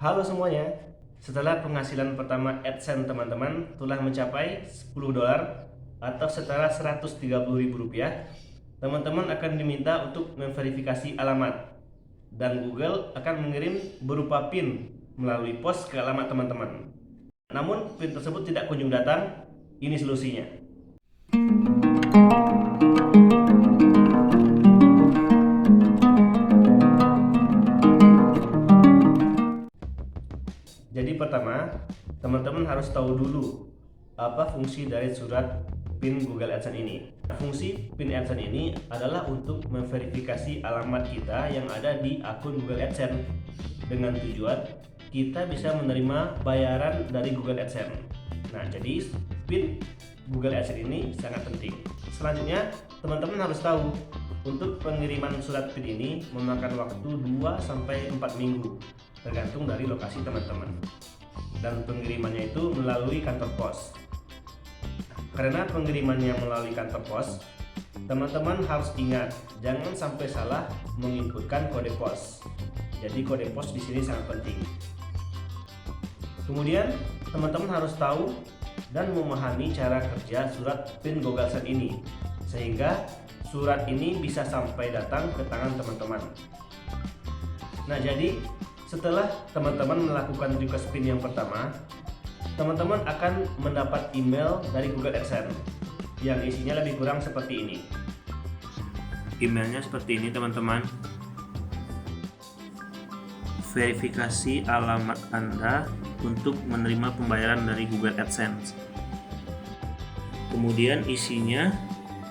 Halo semuanya, setelah penghasilan pertama AdSense teman-teman telah mencapai $10 atau setara Rp130.000, teman-teman akan diminta untuk memverifikasi alamat dan Google akan mengirim berupa PIN melalui pos ke alamat teman-teman. Namun PIN tersebut tidak kunjung datang. Ini solusinya. Jadi pertama, teman-teman harus tahu dulu apa fungsi dari surat PIN Google AdSense ini. Fungsi PIN AdSense ini adalah untuk memverifikasi alamat kita yang ada di akun Google AdSense dengan tujuan kita bisa menerima bayaran dari Google AdSense. Nah, jadi PIN Google AdSense ini sangat penting. Selanjutnya, teman-teman harus tahu untuk pengiriman surat PIN ini memakan waktu 2-4 minggu tergantung dari lokasi teman-teman, dan pengirimannya itu melalui kantor pos. Karena pengirimannya melalui kantor pos, teman-teman harus ingat jangan sampai salah menginputkan kode pos. Jadi kode pos di sini sangat penting. Kemudian teman-teman harus tahu dan memahami cara kerja surat PIN Google AdSense ini sehingga surat ini bisa sampai datang ke tangan teman-teman. Nah, jadi setelah teman-teman melakukan request PIN yang pertama, teman-teman akan mendapat email dari Google AdSense yang isinya lebih kurang seperti ini. Emailnya seperti ini teman-teman. Verifikasi alamat Anda untuk menerima pembayaran dari Google AdSense. Kemudian isinya,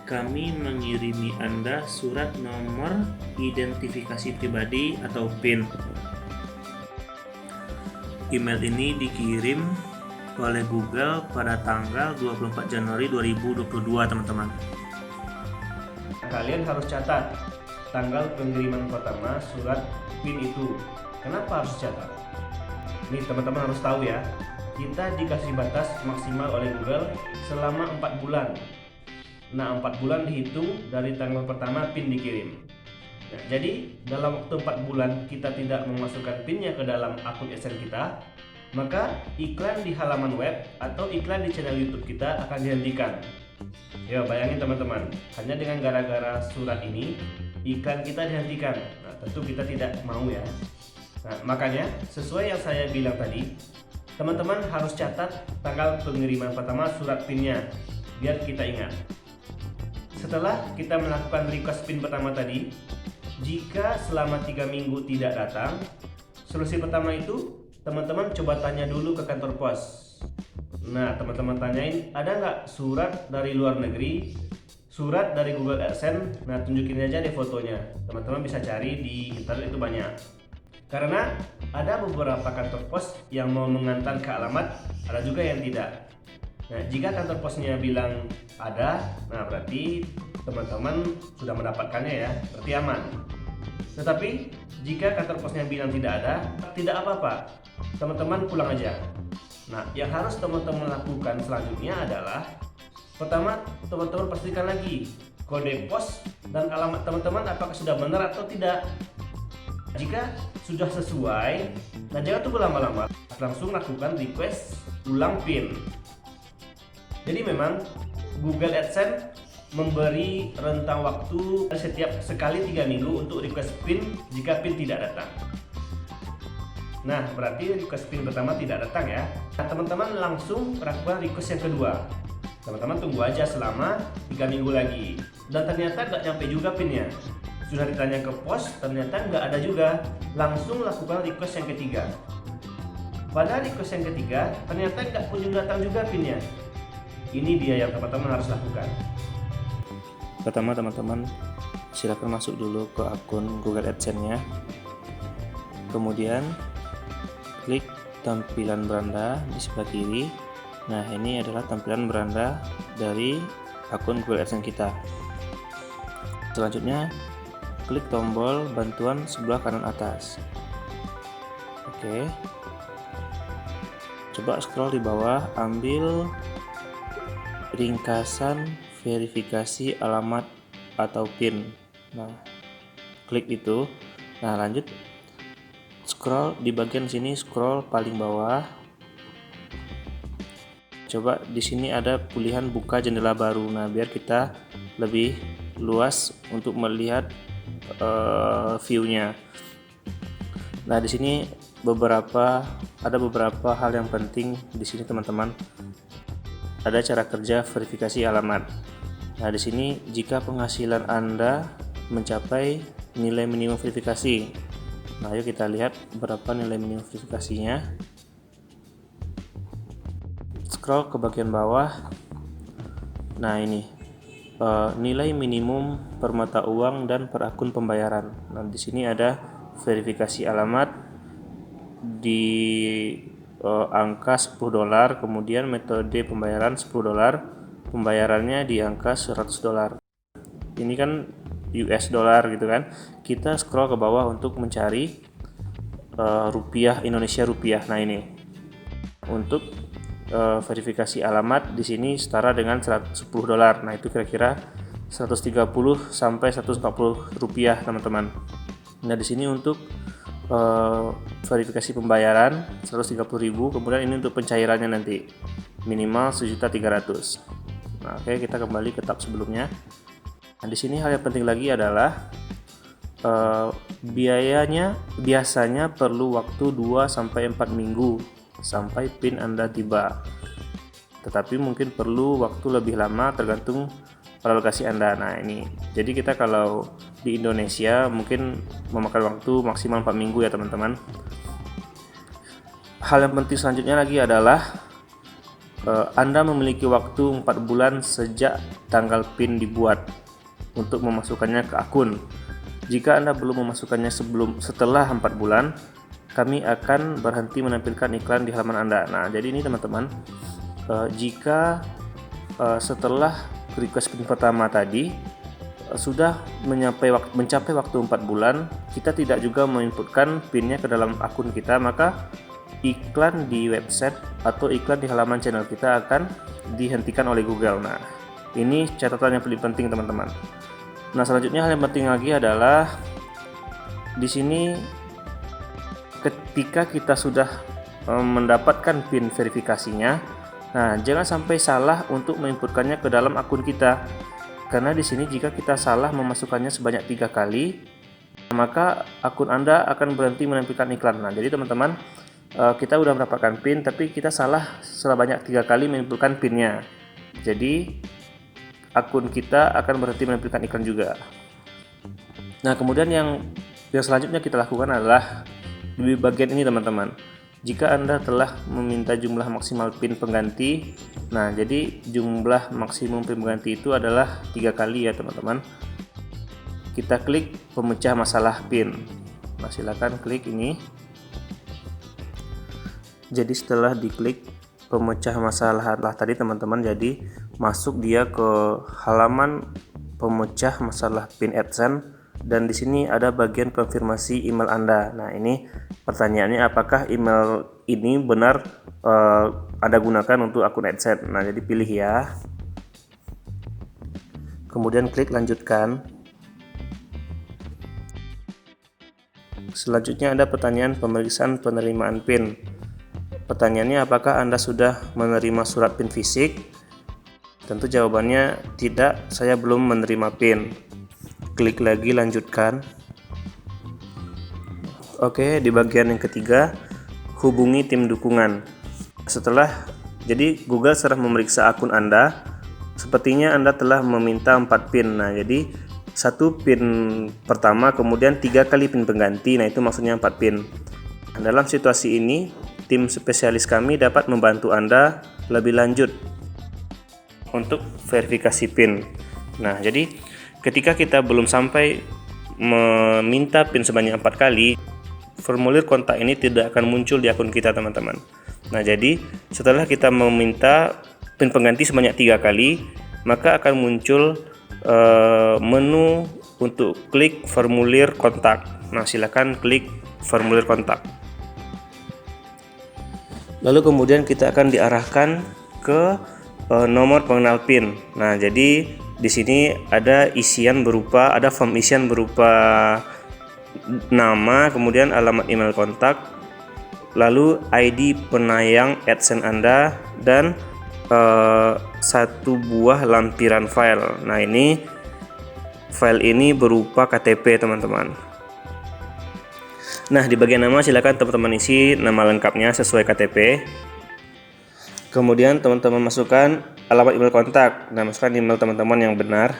kami mengirimi Anda surat nomor identifikasi pribadi atau PIN. Email ini dikirim oleh Google pada tanggal 24 Januari 2022 teman-teman. Kalian harus catat tanggal pengiriman pertama surat PIN itu. Kenapa harus catat? Nih teman-teman harus tahu ya, kita dikasih batas maksimal oleh Google selama 4 bulan. Nah, 4 bulan dihitung dari tanggal pertama PIN dikirim. Nah, jadi dalam waktu 4 bulan kita tidak memasukkan PIN-nya ke dalam akun AdSense kita, maka iklan di halaman web atau iklan di channel YouTube kita akan dihentikan. Ya, bayangin teman-teman, hanya dengan gara-gara surat ini iklan kita dihentikan. Nah, tentu kita tidak mau ya. Nah, makanya sesuai yang saya bilang tadi, teman-teman harus catat tanggal pengiriman pertama surat PIN-nya biar kita ingat. Setelah kita melakukan request PIN pertama tadi, jika selama 3 minggu tidak datang, solusi pertama itu teman-teman coba tanya dulu ke kantor pos. Nah, teman-teman tanyain ada nggak surat dari luar negeri, surat dari Google AdSense. Nah, tunjukin aja deh fotonya. Teman-teman bisa cari di internet, itu banyak. Karena ada beberapa kantor pos yang mau mengantar ke alamat, ada juga yang tidak. Nah, jika kantor posnya bilang ada, nah berarti teman-teman sudah mendapatkannya ya, berarti aman. Tetapi jika kantor posnya bilang tidak ada, tidak apa-apa, teman-teman pulang aja. Nah, yang harus teman-teman lakukan selanjutnya adalah pertama, teman-teman pastikan lagi kode pos dan alamat teman-teman apakah sudah benar atau tidak. Jika sudah sesuai, nah jangan tunggu lama-lama, langsung lakukan request ulang PIN. Jadi memang Google AdSense memberi rentang waktu setiap sekali 3 minggu untuk request PIN jika PIN tidak datang. Nah, berarti request PIN pertama tidak datang ya. Nah, teman-teman langsung lakukan request yang kedua. Teman-teman tunggu aja selama 3 minggu lagi. Dan ternyata nggak nyampe juga PIN-nya. Sudah ditanya ke pos, ternyata nggak ada juga. Langsung lakukan request yang ketiga. Pada request yang ketiga, ternyata nggak kunjung datang juga PIN-nya. Ini dia yang teman-teman harus lakukan. Pertama, teman-teman silakan masuk dulu ke akun Google AdSense-nya. Kemudian klik tampilan beranda di sebelah kiri. Nah, ini adalah tampilan beranda dari akun Google AdSense kita. Selanjutnya, klik tombol bantuan sebelah kanan atas. Oke. Coba scroll di bawah, ambil ringkasan verifikasi alamat atau PIN. Nah, klik itu. Nah, lanjut Scroll di bagian sini, scroll paling bawah. Coba di sini ada pilihan buka jendela baru. Nah, biar kita lebih luas untuk melihat view-nya. Nah, di sini ada beberapa hal yang penting di sini, teman-teman. Ada cara kerja verifikasi alamat. Nah, di sini jika penghasilan Anda mencapai nilai minimum verifikasi. Nah, ayo kita lihat berapa nilai minimum verifikasinya. Scroll ke bagian bawah. Nah, ini nilai minimum per mata uang dan per akun pembayaran. Nah, di sini ada verifikasi alamat di angka $10, kemudian metode pembayaran $10, pembayarannya di angka $100. Ini kan US dollar gitu kan. Kita scroll ke bawah untuk mencari rupiah Indonesia rupiah. Nah, ini untuk verifikasi alamat di sini setara dengan $10. Nah, itu kira-kira 130 sampai 140 rupiah, teman-teman. Nah, di sini untuk verifikasi pembayaran 130.000, kemudian ini untuk pencairannya nanti minimal 1.300.000. Nah, oke, kita kembali ke tab sebelumnya. Nah, di sini hal yang penting lagi adalah biayanya biasanya perlu waktu 2 sampai 4 minggu sampai PIN Anda tiba. Tetapi mungkin perlu waktu lebih lama tergantung lokasi Anda. Nah, ini. Jadi kita kalau di Indonesia mungkin memakan waktu maksimal 4 minggu ya, teman-teman. Hal yang penting selanjutnya lagi adalah Anda memiliki waktu 4 bulan sejak tanggal PIN dibuat untuk memasukkannya ke akun. Jika Anda belum memasukkannya setelah 4 bulan, kami akan berhenti menampilkan iklan di halaman Anda. Nah, jadi ini teman-teman, jika setelah request PIN pertama tadi sudah mencapai waktu 4 bulan, kita tidak juga menginputkan PIN-nya ke dalam akun kita, maka iklan di website atau iklan di halaman channel kita akan dihentikan oleh Google. Nah, ini catatan yang paling penting, teman-teman. Nah, selanjutnya hal yang penting lagi adalah di sini ketika kita sudah mendapatkan PIN verifikasinya, nah jangan sampai salah untuk menginputkannya ke dalam akun kita. Karena di sini jika kita salah memasukkannya sebanyak 3 kali, maka akun Anda akan berhenti menampilkan iklan. Nah, jadi teman-teman, kita sudah mendapatkan PIN tapi kita salah sebanyak 3 kali menginputkan PIN-nya. Jadi akun kita akan berhenti menampilkan iklan juga. Nah, kemudian yang selanjutnya kita lakukan adalah di bagian ini, teman-teman. Jika Anda telah meminta jumlah maksimal PIN pengganti, nah jadi jumlah maksimum PIN pengganti itu adalah 3 kali ya, teman-teman. Kita klik pemecah masalah PIN. Nah, silakan klik ini. Jadi setelah diklik pemecah masalah tadi, teman-teman, jadi masuk dia ke halaman pemecah masalah PIN AdSense. Dan di sini ada bagian konfirmasi email Anda. Nah, ini pertanyaannya, apakah email ini benar Anda gunakan untuk akun AdSense. Nah, jadi pilih ya. Kemudian klik lanjutkan. Selanjutnya ada pertanyaan pemeriksaan penerimaan PIN. Pertanyaannya, apakah Anda sudah menerima surat PIN fisik? Tentu jawabannya tidak, saya belum menerima PIN. Klik lagi lanjutkan. Oke, di bagian yang ketiga, hubungi tim dukungan. Jadi Google setelah memeriksa akun Anda, sepertinya Anda telah meminta 4 PIN. Nah, jadi 1 PIN pertama, kemudian 3 kali PIN pengganti. Nah, itu maksudnya 4 PIN. Dalam situasi ini, tim spesialis kami dapat membantu Anda lebih lanjut untuk verifikasi PIN. Nah, jadi ketika kita belum sampai meminta PIN sebanyak 4 kali, formulir kontak ini tidak akan muncul di akun kita, teman-teman. Nah, jadi setelah kita meminta PIN pengganti sebanyak 3 kali, maka akan muncul menu untuk klik formulir kontak. Nah, silakan klik formulir kontak. Lalu kemudian kita akan diarahkan ke nomor pengenal PIN. Nah, jadi di sini ada form isian berupa nama, kemudian alamat email kontak, lalu ID penayang AdSense Anda, dan satu buah lampiran file. Nah, file ini berupa KTP teman-teman. Nah, di bagian nama silakan teman-teman isi nama lengkapnya sesuai KTP. Kemudian teman-teman masukkan alamat email kontak. Nah, masukkan email teman-teman yang benar.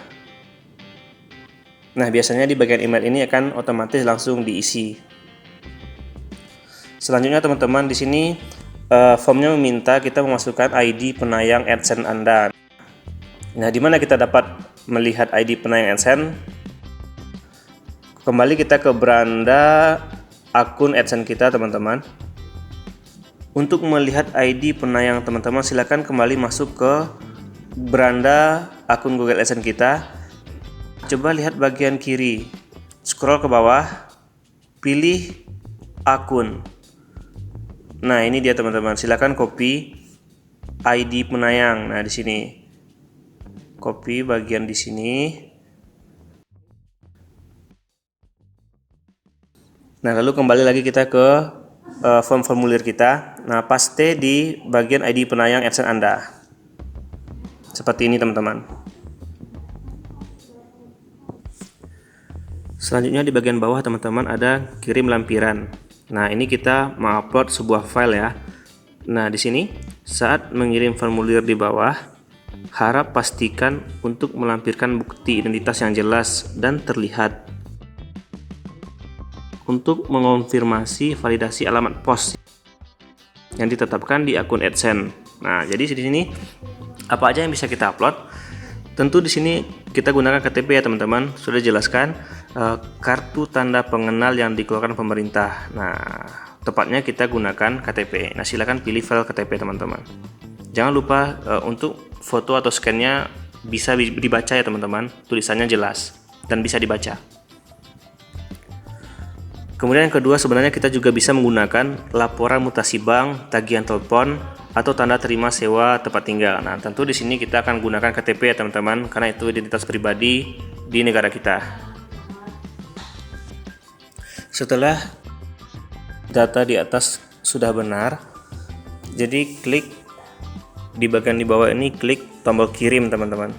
Nah, biasanya di bagian email ini akan otomatis langsung diisi. Selanjutnya teman-teman, di sini formnya meminta kita memasukkan ID penayang AdSense Anda. Nah, di mana kita dapat melihat ID penayang AdSense? Kembali kita ke beranda akun AdSense kita teman-teman. Untuk melihat ID penayang teman-teman, silakan kembali masuk ke beranda akun Google AdSense kita. Coba lihat bagian kiri, scroll ke bawah, pilih akun. Nah, ini dia teman-teman. Silakan copy ID penayang. Nah, di sini. Copy bagian di sini. Nah, lalu kembali lagi kita ke form formulir kita. Nah, paste di bagian ID penayang AdSense Anda. Seperti ini teman-teman. Selanjutnya di bagian bawah teman-teman ada kirim lampiran. Nah, ini kita mengupload sebuah file ya. Nah, di sini saat mengirim formulir di bawah, harap pastikan untuk melampirkan bukti identitas yang jelas dan terlihat. Untuk mengonfirmasi validasi alamat pos yang ditetapkan di akun AdSense. Nah, jadi di sini apa aja yang bisa kita upload? Tentu di sini kita gunakan KTP ya teman-teman. Sudah jelaskan kartu tanda pengenal yang dikeluarkan pemerintah. Nah, tepatnya kita gunakan KTP. Nah, silakan pilih file KTP teman-teman. Jangan lupa untuk foto atau scan-nya bisa dibaca ya teman-teman. Tulisannya jelas dan bisa dibaca. Kemudian yang kedua, sebenarnya kita juga bisa menggunakan laporan mutasi bank, tagihan telepon, atau tanda terima sewa tempat tinggal. Nah, tentu di sini kita akan gunakan KTP ya teman-teman, karena itu identitas pribadi di negara kita. Setelah data di atas sudah benar, jadi klik di bagian di bawah ini, klik tombol kirim teman-teman.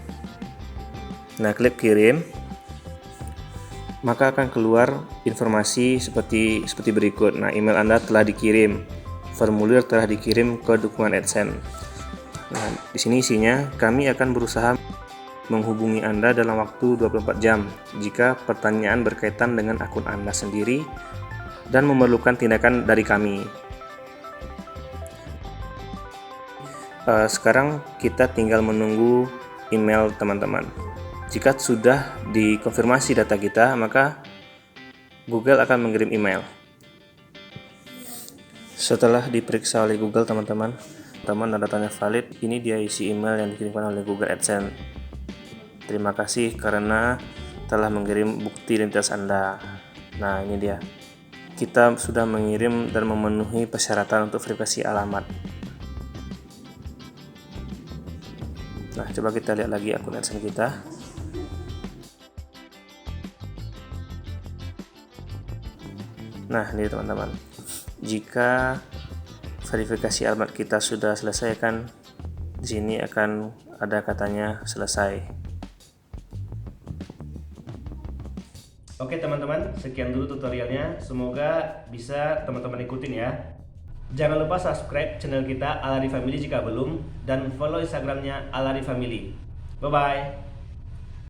Nah, klik kirim, maka akan keluar informasi seperti berikut. Nah, email Anda telah dikirim, formulir telah dikirim ke dukungan AdSense. Nah, di sini isinya, kami akan berusaha menghubungi Anda dalam waktu 24 jam jika pertanyaan berkaitan dengan akun Anda sendiri dan memerlukan tindakan dari kami. Sekarang kita tinggal menunggu email teman-teman. Jika sudah dikonfirmasi data kita, maka Google akan mengirim email. Setelah diperiksa oleh Google teman-teman, datanya valid, ini dia isi email yang dikirimkan oleh Google AdSense. Terima kasih karena telah mengirim bukti identitas Anda. Nah, ini dia. Kita sudah mengirim dan memenuhi persyaratan untuk verifikasi alamat. Nah, coba kita lihat lagi akun AdSense kita. Nah, ini teman-teman. Jika verifikasi alamat kita sudah selesai, kan di sini akan ada katanya selesai. Oke teman-teman, sekian dulu tutorialnya. Semoga bisa teman-teman ikutin ya. Jangan lupa subscribe channel kita Alari Family jika belum, dan follow Instagramnya Alari Family. Bye bye.